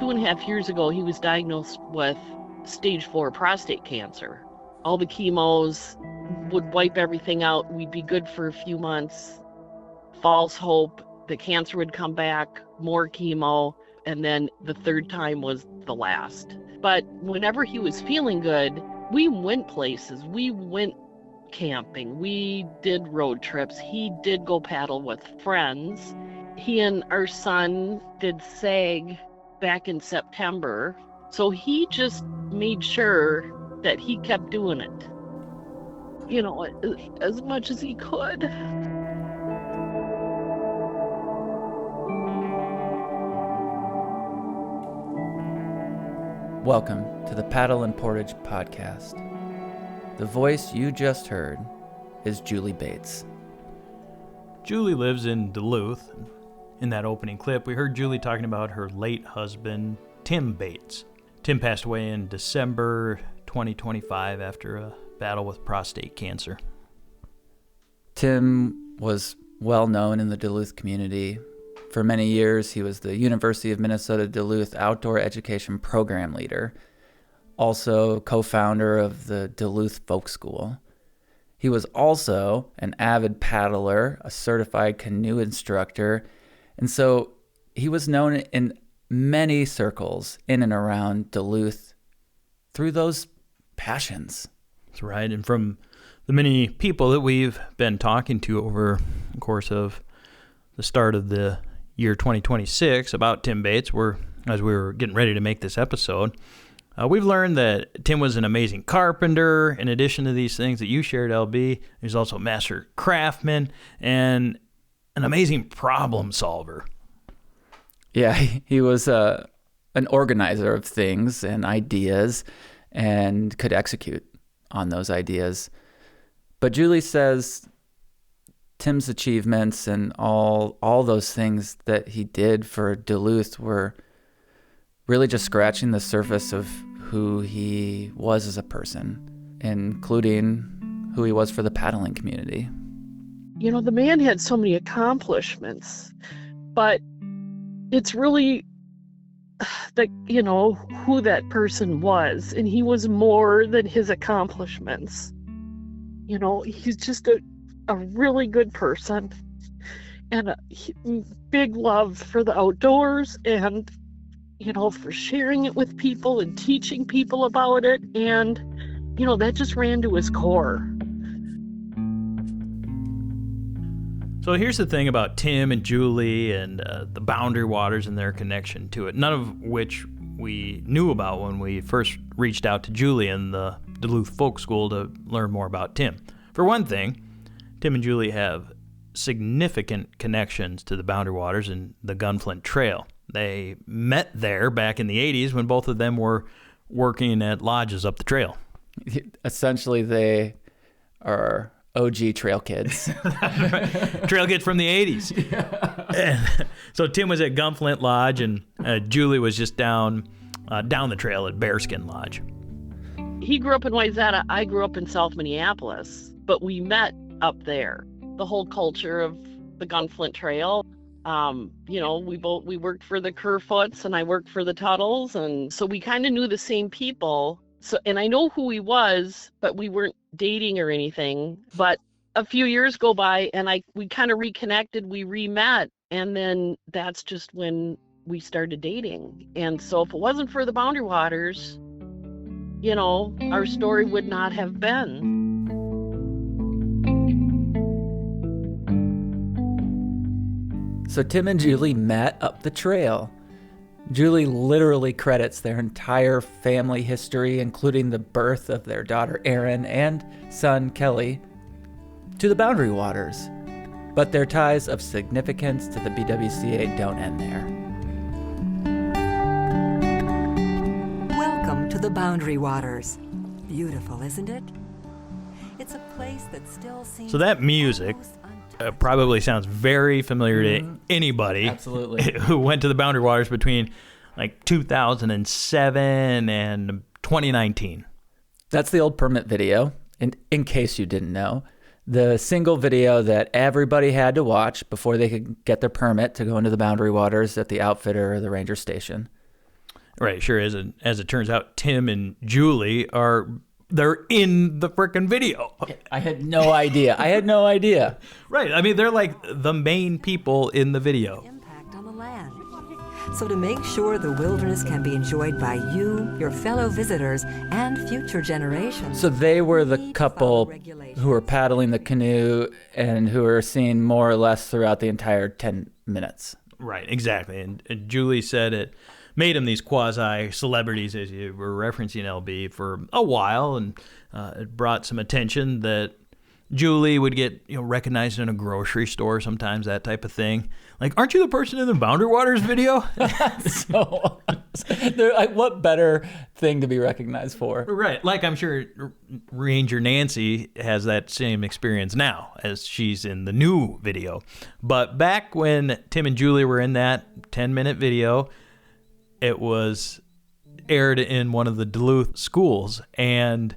2.5 years ago, he was diagnosed with stage 4 prostate cancer. All the chemos would wipe everything out. We'd be good for a few months. False hope. The cancer would come back, more chemo, and then the third time was the last. But whenever he was feeling good, we went places. We went camping. We did road trips. He did go paddle with friends. He and our son did SAG back in September. So he just made sure that he kept doing it, as much as he could. Welcome to the Paddle and Portage podcast. The voice you just heard is Julie Bates. Julie lives in Duluth. In that opening clip, we heard Julie talking about her late husband, Tim Bates. Tim passed away in December 2025 after a battle with prostate cancer. Tim was well known in the Duluth community. For many years, he was the University of Minnesota Duluth outdoor education program leader, also co-founder of the Duluth Folk School. He was also an avid paddler, a certified canoe instructor, and so he was known in many circles in and around Duluth through those passions. That's right. And from the many people that we've been talking to over the course of the start of the year 2026 about Tim Bates, as we were getting ready to make this episode, we've learned that Tim was an amazing carpenter. In addition to these things that you shared, LB, he's also a master craftsman and an amazing problem solver. Yeah, he was an organizer of things and ideas and could execute on those ideas. But Julie says Tim's achievements and all those things that he did for Duluth were really just scratching the surface of who he was as a person, including who he was for the paddling community. The man had so many accomplishments, but it's really who that person was. And he was more than his accomplishments. He's just a really good person and a big love for the outdoors and, for sharing it with people and teaching people about it. And, that just ran to his core. So here's the thing about Tim and Julie and the Boundary Waters and their connection to it, none of which we knew about when we first reached out to Julie in the Duluth Folk School to learn more about Tim. For one thing, Tim and Julie have significant connections to the Boundary Waters and the Gunflint Trail. They met there back in the 80s when both of them were working at lodges up the trail. Essentially, they are OG trail kids. Right. Trail kids from the 80s. Yeah. So Tim was at Gunflint Lodge, and Julie was just down the trail at Bearskin Lodge. He grew up in Wayzata. I grew up in South Minneapolis, but we met up there. The whole culture of the Gunflint Trail. We worked for the Kerfoots and I worked for the Tuttles, and so we kind of knew the same people. So, and I know who he was, but we weren't dating or anything. But a few years go by and we kind of reconnected, we re-met, and then that's just when we started dating. And so if it wasn't for the Boundary Waters, our story would not have been. So Tim and Julie met up the trail. Julie literally credits their entire family history, including the birth of their daughter Erin and son Kelly, to the Boundary Waters. But their ties of significance to the BWCA don't end there. Welcome to the Boundary Waters. Beautiful, isn't it? It's a place that still seems... So that music probably sounds very familiar to anybody Absolutely. Who went to the Boundary Waters between 2007 and 2019. That's the old permit video, and in case you didn't know. The single video that everybody had to watch before they could get their permit to go into the Boundary Waters at the outfitter or the ranger station. Right, sure. As it turns out, Tim and Julie they're in the frickin' video. I had no idea. Right. I mean, they're like the main people in the video. Impact on the land. So to make sure the wilderness can be enjoyed by you, your fellow visitors, and future generations. So they were the couple who were paddling the canoe and who were seen more or less throughout the entire 10 minutes. Right, exactly. And Julie said it made them these quasi-celebrities, as you were referencing, LB, for a while, and it brought some attention that Julie would get recognized in a grocery store sometimes, that type of thing. Like, aren't you the person in the Boundary Waters video? So, what better thing to be recognized for? Right. Like, I'm sure Ranger Nancy has that same experience now as she's in the new video. But back when Tim and Julie were in that 10-minute video, it was aired in one of the Duluth schools, and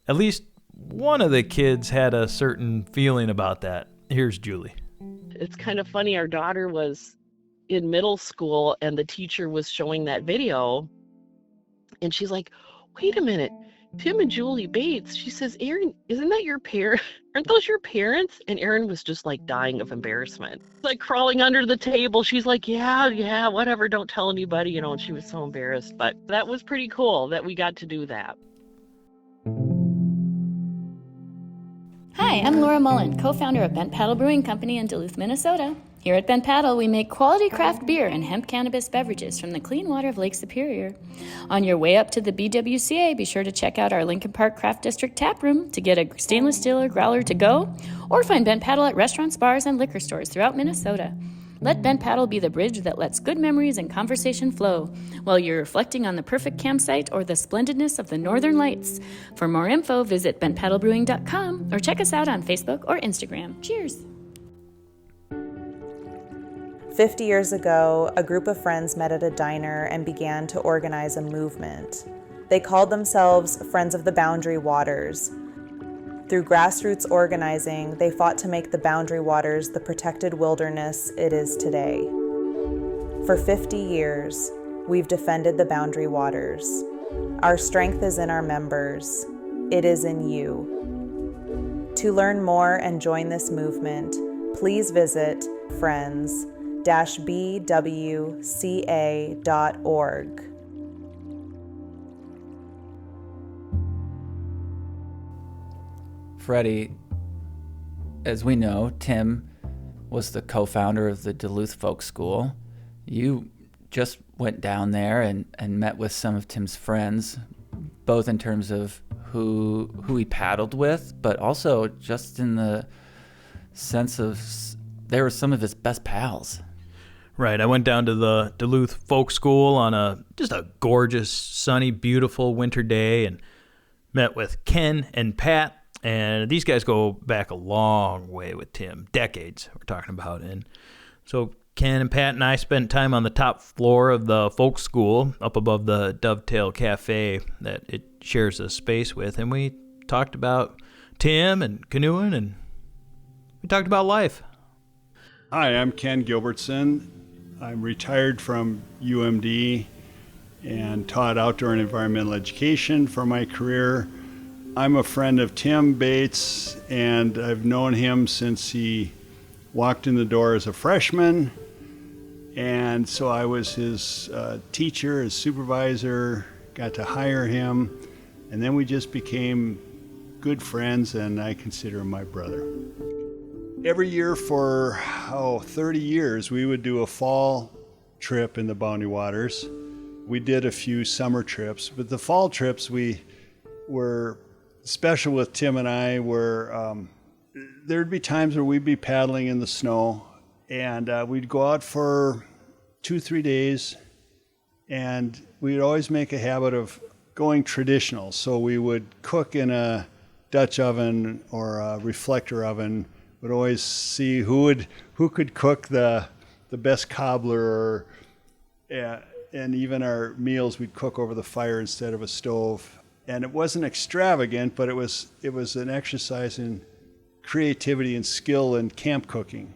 at least one of the kids had a certain feeling about that. Here's Julie. It's kind of funny. Our daughter was in middle school and the teacher was showing that video, and she's like, wait a minute, Tim and Julie Bates. She says, Aaron, isn't that your parents? Aren't those your parents? And Aaron was just like dying of embarrassment, like crawling under the table. She's like, yeah, whatever, don't tell anybody, and she was so embarrassed. But that was pretty cool that we got to do that. Hi, I'm Laura Mullen, co-founder of Bent Paddle Brewing Company in Duluth, Minnesota. Here at Bent Paddle, we make quality craft beer and hemp cannabis beverages from the clean water of Lake Superior. On your way up to the BWCA, be sure to check out our Lincoln Park Craft District tap room to get a stainless steel or growler to go, or find Bent Paddle at restaurants, bars, and liquor stores throughout Minnesota. Let Bent Paddle be the bridge that lets good memories and conversation flow while you're reflecting on the perfect campsite or the splendidness of the Northern Lights. For more info, visit bentpaddlebrewing.com or check us out on Facebook or Instagram. Cheers! 50 years ago, a group of friends met at a diner and began to organize a movement. They called themselves Friends of the Boundary Waters. Through grassroots organizing, they fought to make the Boundary Waters the protected wilderness it is today. For 50 years, we've defended the Boundary Waters. Our strength is in our members. It is in you. To learn more and join this movement, please visit friends-bwca.org. Freddie, as we know, Tim was the co-founder of the Duluth Folk School. You just went down there and met with some of Tim's friends, both in terms of who he paddled with, but also just in the sense of they were some of his best pals. Right. I went down to the Duluth Folk School on just a gorgeous, sunny, beautiful winter day and met with Ken and Pat. And these guys go back a long way with Tim, decades we're talking about. And so Ken and Pat and I spent time on the top floor of the folk school up above the Dovetail Cafe that it shares a space with. And we talked about Tim and canoeing, and we talked about life. Hi, I'm Ken Gilbertson. I'm retired from UMD and taught outdoor and environmental education for my career. I'm a friend of Tim Bates, and I've known him since he walked in the door as a freshman. And so I was his teacher, his supervisor, got to hire him, and then we just became good friends, and I consider him my brother. Every year for 30 years, we would do a fall trip in the Boundary Waters. We did a few summer trips, but the fall trips we were special with Tim and I were, there'd be times where we'd be paddling in the snow, and we'd go out for 2-3 days, and we'd always make a habit of going traditional. So we would cook in a Dutch oven or a reflector oven. We'd always see who could cook the best cobbler, and even our meals we'd cook over the fire instead of a stove. And it wasn't extravagant, but it was an exercise in creativity and skill in camp cooking.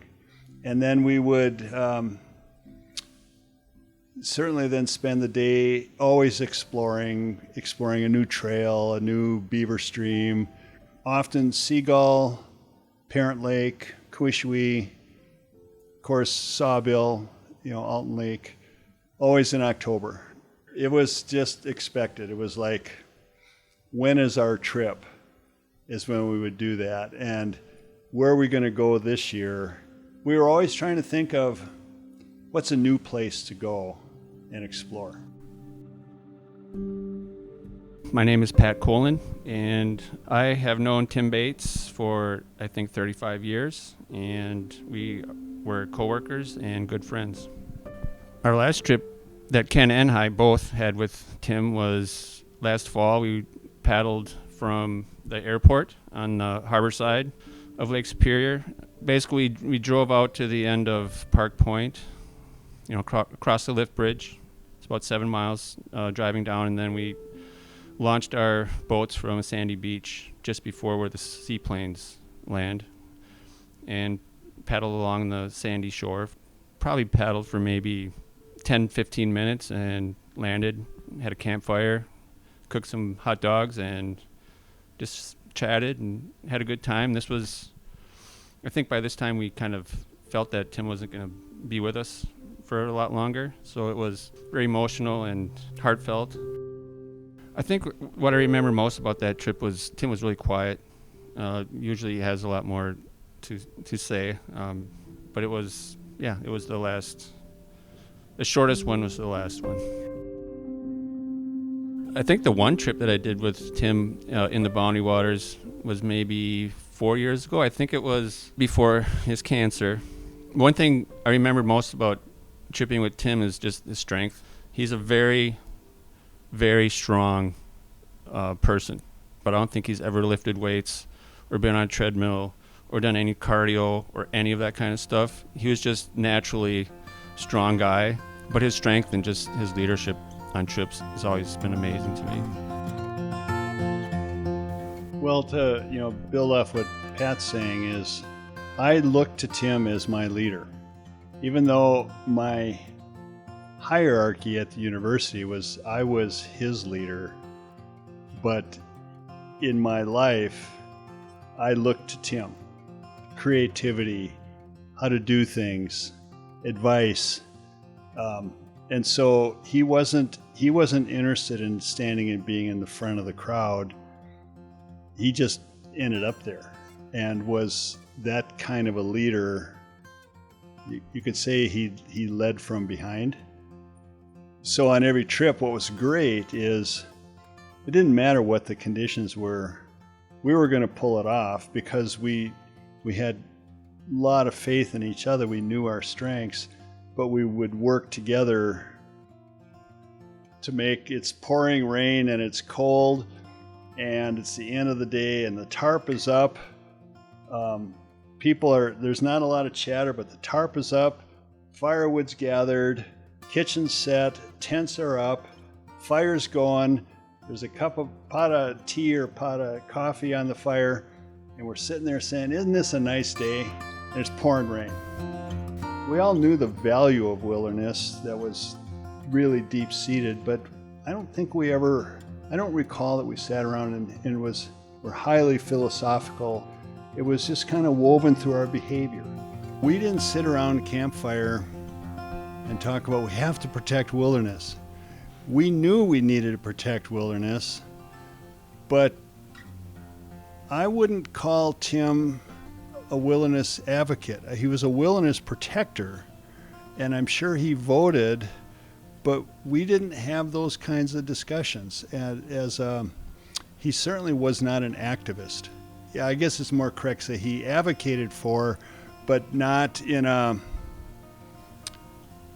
And then we would certainly then spend the day always exploring a new trail, a new beaver stream, often Seagull, Parent Lake, Quishwe, of course Sawbill, Alton Lake, always in October. It was just expected. It was like, when is our trip? Is when we would do that. And where are we going to go this year? We were always trying to think of what's a new place to go and explore. My name is Pat Kohlin, and I have known Tim Bates for, I think, 35 years, and we were coworkers and good friends. Our last trip that Ken and I both had with Tim was last fall. We paddled from the airport on the harbor side of Lake Superior. Basically, we drove out to the end of Park Point, across the lift bridge. It's about 7 miles driving down, and then we launched our boats from a sandy beach just before where the seaplanes land and paddled along the sandy shore. Probably paddled for maybe 10-15 minutes and landed, had a campfire, cooked some hot dogs, and just chatted and had a good time. This was, I think by this time we kind of felt that Tim wasn't going to be with us for a lot longer, so it was very emotional and heartfelt. I think what I remember most about that trip was Tim was really quiet. Usually he has a lot more to say, but it was the shortest one was the last one. I think the one trip that I did with Tim in the Boundary Waters was maybe 4 years ago. I think it was before his cancer. One thing I remember most about tripping with Tim is just his strength. He's a very, very strong person, but I don't think he's ever lifted weights or been on a treadmill or done any cardio or any of that kind of stuff. He was just naturally strong guy, but his strength and just his leadership on trips has always been amazing to me. Well, to build off what Pat's saying is, I look to Tim as my leader. Even though my hierarchy at the university was I was his leader, but in my life, I look to Tim. Creativity, how to do things, advice. And so he wasn't interested in standing and being in the front of the crowd. He just ended up there and was that kind of a leader. You could say he led from behind. So on every trip, what was great is it didn't matter what the conditions were. We were going to pull it off because we had a lot of faith in each other. We knew our strengths, but we would work together to make it's pouring rain and it's cold and it's the end of the day and the tarp is up. There's not a lot of chatter, but the tarp is up, firewood's gathered, kitchen's set, tents are up, fire's going, there's a pot of tea or pot of coffee on the fire, and we're sitting there saying, isn't this a nice day? And it's pouring rain. We all knew the value of wilderness that was really deep-seated, but I don't recall that we sat around and were highly philosophical. It was just kind of woven through our behavior. We didn't sit around a campfire and talk about we have to protect wilderness. We knew we needed to protect wilderness, but I wouldn't call Tim a wilderness advocate. He was a wilderness protector, and I'm sure he voted, but we didn't have those kinds of discussions. And he certainly was not an activist. Yeah, I guess it's more correct to say he advocated for, but not in a,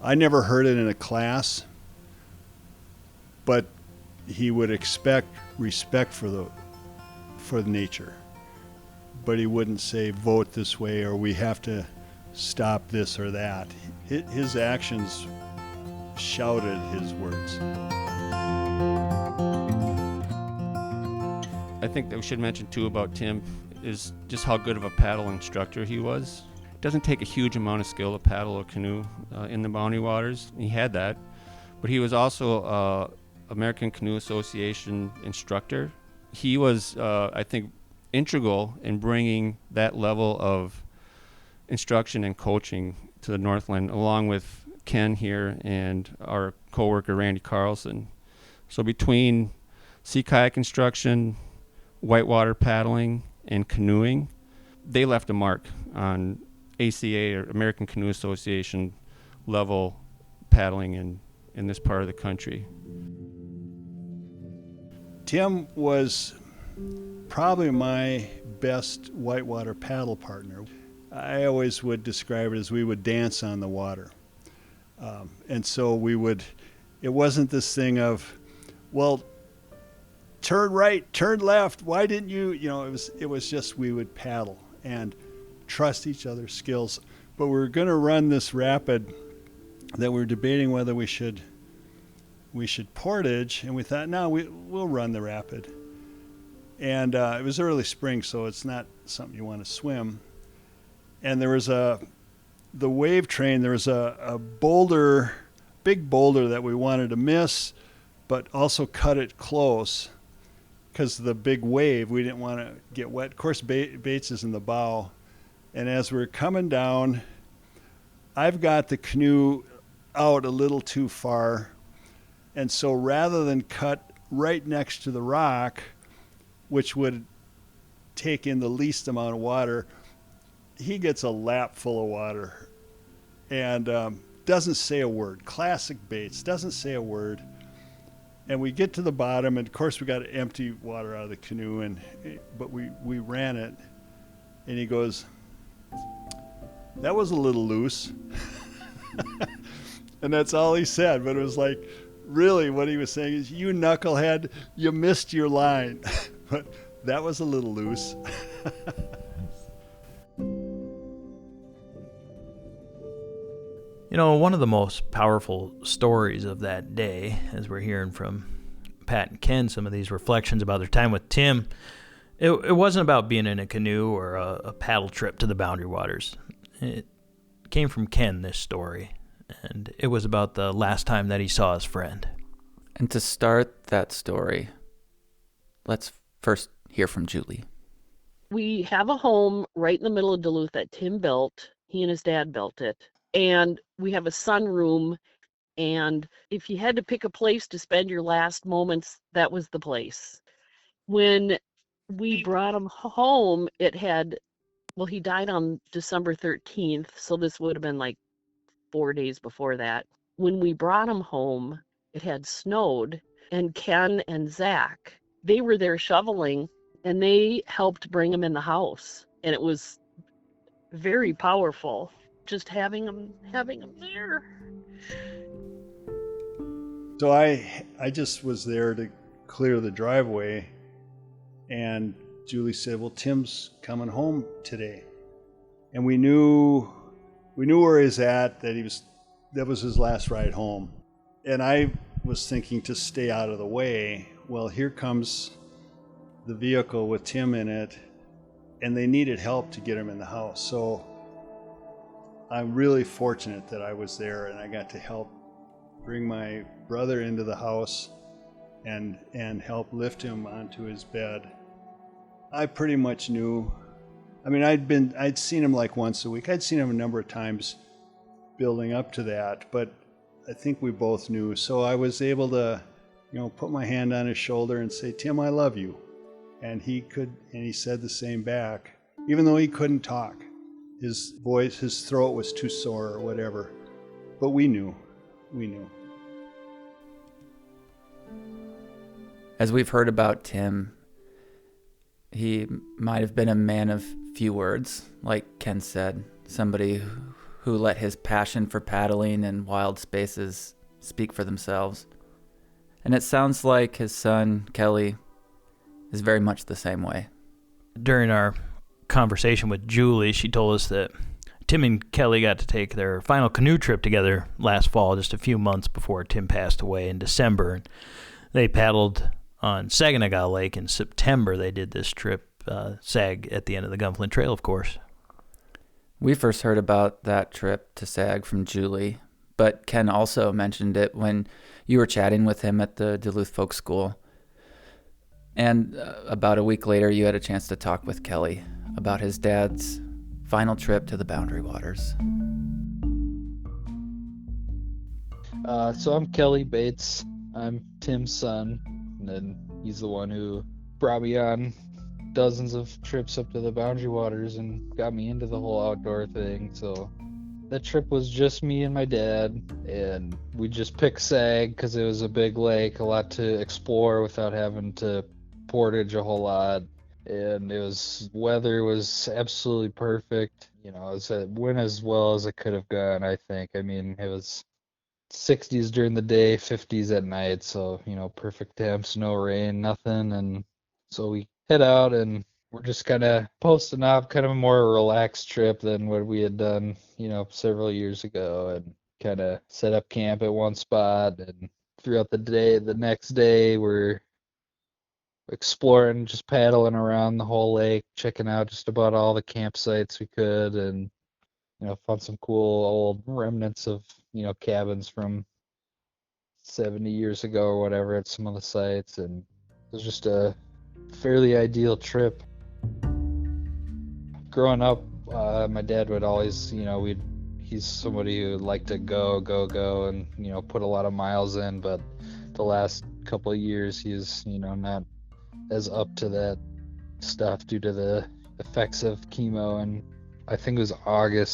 I never heard it in a class, but he would expect respect for the nature. But he wouldn't say vote this way or we have to stop this or that. His actions shouted his words. I think that we should mention too about Tim is just how good of a paddle instructor he was. It doesn't take a huge amount of skill to paddle a canoe in the Boundary Waters. He had that, but he was also American Canoe Association instructor. He was, I think, integral in bringing that level of instruction and coaching to the Northland, along with Ken here and our coworker Randy Carlson. So between sea kayak instruction, whitewater paddling, and canoeing, they left a mark on ACA, or American Canoe Association, level paddling in this part of the country. Tim was probably my best whitewater paddle partner. I always would describe it as we would dance on the water. And so it wasn't this thing of, well, turn right, turn left, why didn't you? It was just we would paddle and trust each other's skills. But we were going to run this rapid that we were debating whether we should portage, and we thought, no, we'll run the rapid. And it was early spring, so it's not something you want to swim. And there was the wave train, there was a boulder, big boulder that we wanted to miss, but also cut it close because of the big wave. We didn't want to get wet. Of course, Bates is in the bow. And as we're coming down, I've got the canoe out a little too far. And so rather than cut right next to the rock, which would take in the least amount of water, he gets a lap full of water and doesn't say a word. Classic Bates, doesn't say a word. And we get to the bottom, and of course we got to empty water out of the canoe, but we ran it, and he goes, "That was a little loose." And that's all he said, but it was like, really what he was saying is, you knucklehead, you missed your line. But that was a little loose. One of the most powerful stories of that day, as we're hearing from Pat and Ken, some of these reflections about their time with Tim, it wasn't about being in a canoe or a paddle trip to the Boundary Waters. It came from Ken, this story, and it was about the last time that he saw his friend. And to start that story, let's first hear from Julie. We have a home right in the middle of Duluth that Tim built. He and his dad built it. And we have a sunroom. And if you had to pick a place to spend your last moments, that was the place. When we brought him home, he died on December 13th. So this would have been like 4 days before that. When we brought him home, it had snowed. And Ken and Zach, they were there shoveling, and they helped bring him in the house. And it was very powerful, just having him there. So I just was there to clear the driveway, and Julie said, "Well, Tim's coming home today." And we knew where he's at, that was his last ride home. And I was thinking to stay out of the way. Well, here comes the vehicle with Tim in it, and they needed help to get him in the house. So I'm really fortunate that I was there, and I got to help bring my brother into the house and help lift him onto his bed. I pretty much knew. I mean, I'd seen him like once a week. I'd seen him a number of times building up to that, but I think we both knew. So I was able to, put my hand on his shoulder and say, "Tim, I love you." And he said the same back, even though he couldn't talk. His voice, his throat was too sore or whatever. But we knew. As we've heard about Tim, he might have been a man of few words, like Ken said, somebody who let his passion for paddling in wild spaces speak for themselves. And it sounds like his son, Kelly, is very much the same way. During our conversation with Julie, she told us that Tim and Kelly got to take their final canoe trip together last fall, just a few months before Tim passed away in December. They paddled on Saginaw Lake in September. They did this trip, Sag at the end of the Gunflint Trail, of course. We first heard about that trip to Sag from Julie, but Ken also mentioned it when you were chatting with him at the Duluth Folk School. And about a week later, you had a chance to talk with Kelly about his dad's final trip to the Boundary Waters. So I'm Kelly Bates. I'm Tim's son, and he's the one who brought me on dozens of trips up to the Boundary Waters and got me into the whole outdoor thing. So that trip was just me and my dad, and we just picked Sag because it was a big lake, a lot to explore without having to portage a whole lot. And weather was absolutely perfect. It went as well as it could have gone, I think. I mean, it was 60s during the day, 50s at night, so perfect temps, no rain, nothing. And so we head out, and we're just kind of posting up, kind of a more relaxed trip than what we had done several years ago, and kind of set up camp at one spot. And throughout the next day we're exploring, just paddling around the whole lake, checking out just about all the campsites we could, and found some cool old remnants of cabins from 70 years ago or whatever at some of the sites. And it was just a fairly ideal trip. Growing up, my dad would always, he's somebody who would like to go and put a lot of miles in, but the last couple of years he's not as up to that stuff due to the effects of chemo. And I think it was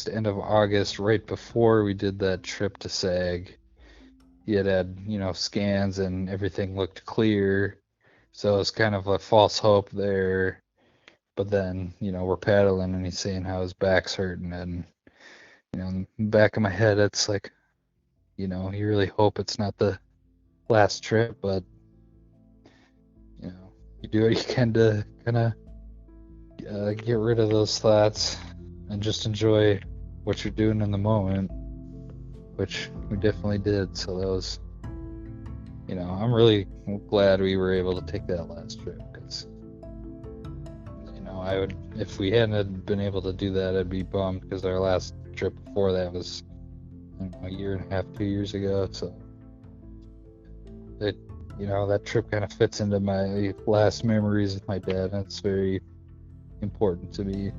end of August, right before we did that trip to Sag, he had scans and everything looked clear. So it was kind of a false hope there. But then, we're paddling and he's saying how his back's hurting. And, in the back of my head, it's like, you really hope it's not the last trip. But, you do what you can to kind of get rid of those thoughts and just enjoy what you're doing in the moment, which we definitely did. So that was, I'm really glad we were able to take that last trip, because, if we hadn't been able to do that, I'd be bummed, because our last trip before that was a year and a half, 2 years ago. So that trip kind of fits into my last memories with my dad, and it's very important to me.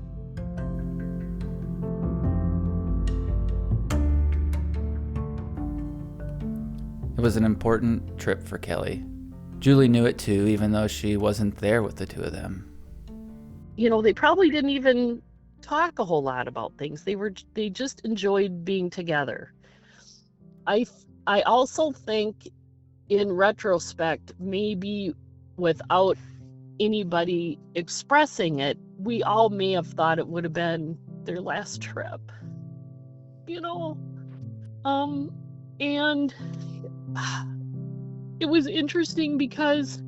It was an important trip for Kelly. Julie knew it too, even though she wasn't there with the two of them. They probably didn't even talk a whole lot about things. They just enjoyed being together. I also think, in retrospect, maybe without anybody expressing it, we all may have thought it would have been their last trip. And it was interesting because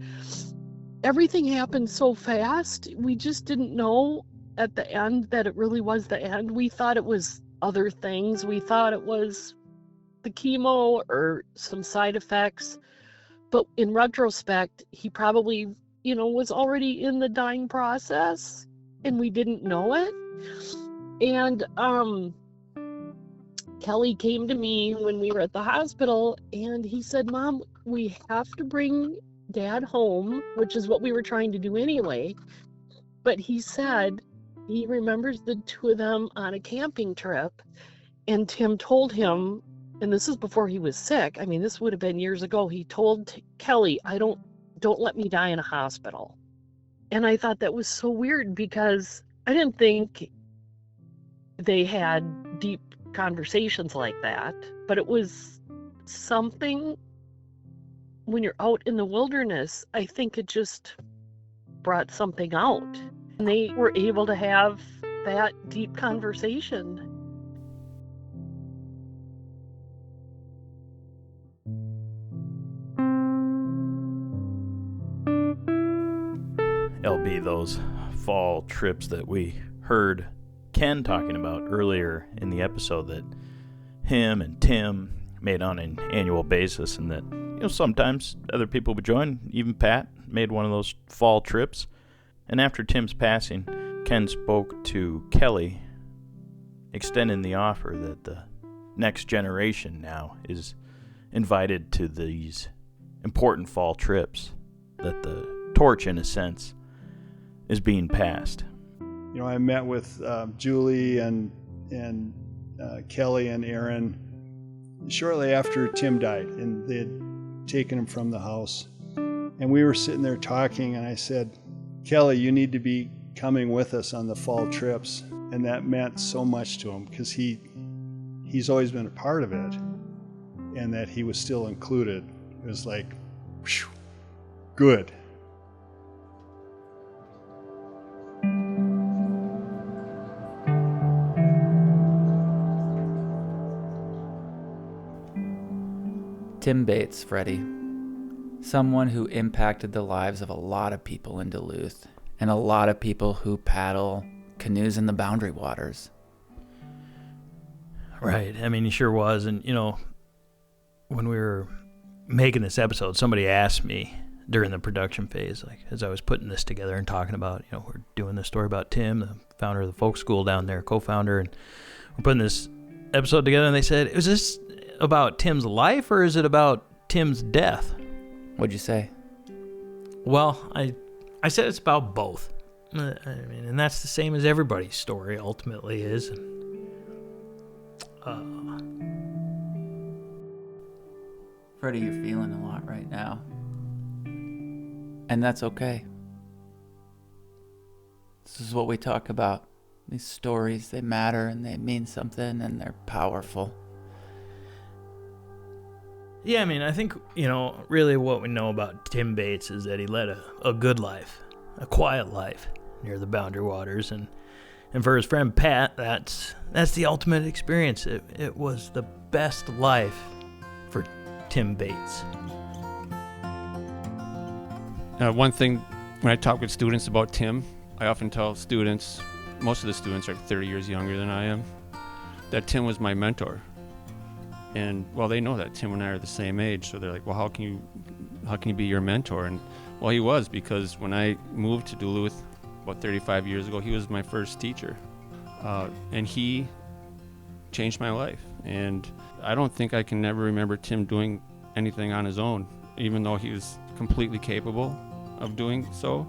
everything happened so fast. We just didn't know at the end that it really was the end. We thought it was other things. We thought it was the chemo or some side effects. But in retrospect, he probably, was already in the dying process, and we didn't know it. And Kelly came to me when we were at the hospital, and he said, "Mom, we have to bring Dad home," which is what we were trying to do anyway. But he said he remembers the two of them on a camping trip, and Tim told him, and this is before he was sick, I mean, this would have been years ago, he told Kelly, don't let me die in a hospital. And I thought that was so weird, because I didn't think they had deep conversations like that, but it was something when you're out in the wilderness. I think it just brought something out, and they were able to have that deep conversation. LB, those fall trips that we heard Ken talking about earlier in the episode that him and Tim made on an annual basis, and that sometimes other people would join. Even Pat made one of those fall trips. And after Tim's passing, Ken spoke to Kelly, extending the offer that the next generation now is invited to these important fall trips, that the torch, in a sense, is being passed. You know, I met with Julie and Kelly and Aaron shortly after Tim died, and they had taken him from the house. And we were sitting there talking, and I said, Kelly, you need to be coming with us on the fall trips. And that meant so much to him, because he's always been a part of it, and that he was still included. It was like, whew, good. Tim Bates, Freddie. Someone who impacted the lives of a lot of people in Duluth, and a lot of people who paddle canoes in the Boundary Waters. Right. I mean, he sure was. And, you know, when we were making this episode, somebody asked me during the production phase, like, as I was putting this together and talking about, you know, we're doing this story about Tim, the founder of the Folk School down there, co-founder, and we're putting this episode together, and they said, is this about Tim's life, or is it about Tim's death? What'd you say? Well, I said it's about both. I mean, and that's the same as everybody's story ultimately is. Freddie, you're feeling a lot right now. And that's okay. This is what we talk about. These stories, they matter and they mean something and they're powerful. Yeah, I mean, I think, you know, really what we know about Tim Bates is that he led a good life, a quiet life near the Boundary Waters. And for his friend Pat, that's the ultimate experience. It was the best life for Tim Bates. One thing, when I talk with students about Tim, I often tell students, most of the students are 30 years younger than I am, that Tim was my mentor. And, well, they know that Tim and I are the same age, so they're like, well, how can you be your mentor? And, well, he was, because when I moved to Duluth about 35 years ago, he was my first teacher. And he changed my life. And I don't think I can never remember Tim doing anything on his own, even though he was completely capable of doing so.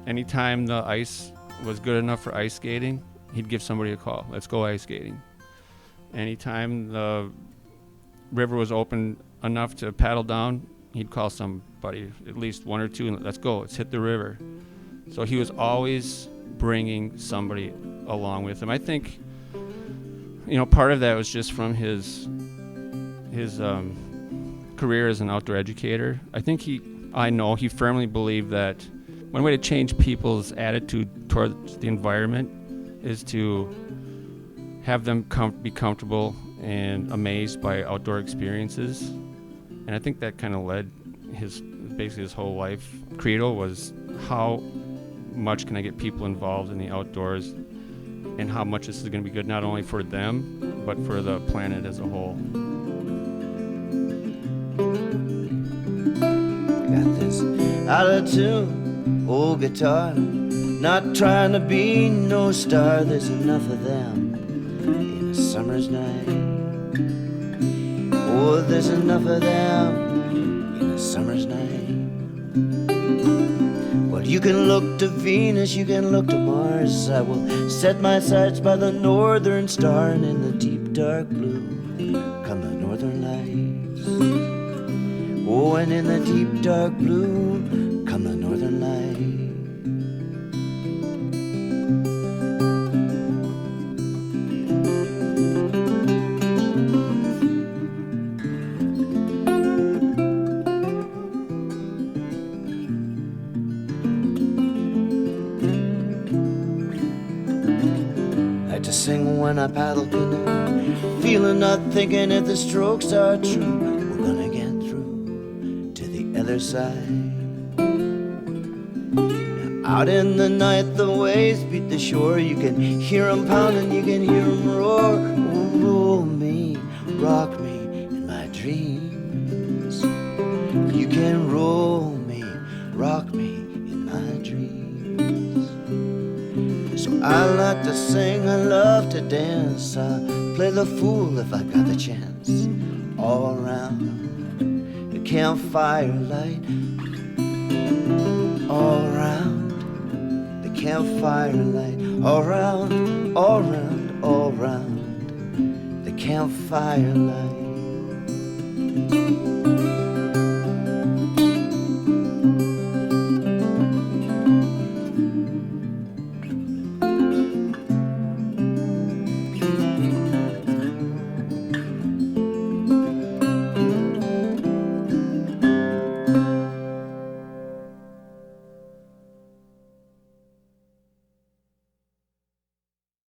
Anytime the ice was good enough for ice skating, he'd give somebody a call. Let's go ice skating. Anytime the river was open enough to paddle down, he'd call somebody, at least one or two, and let's go, let's hit the river. So he was always bringing somebody along with him. I think, you know, part of that was just from his career as an outdoor educator. I know he firmly believed that one way to change people's attitude towards the environment is to have them be comfortable and amazed by outdoor experiences. And I think that kind of led basically his whole life credo was, how much can I get people involved in the outdoors, and how much this is going to be good not only for them, but for the planet as a whole. Got this out of tune, old guitar, not trying to be no star, there's enough of them in a summer's night. Oh, there's enough of them in a summer's night. Well, you can look to Venus, you can look to Mars. I will set my sights by the northern star, and in the deep dark blue come the northern lights. Oh, and in the deep dark blue come the northern lights. Sing when I paddle canoe, feeling, not thinking if the strokes are true. We're gonna get through to the other side. Now, out in the night, the waves beat the shore. You can hear 'em pounding, you can hear 'em roar. Oh, roll me, rock me in my dreams. You can roll me, rock me in my dreams. So I like to sing, I love to dance, I play the fool if I got the chance. All around the campfire light, all around the campfire light, all round, all round, all round the campfire light.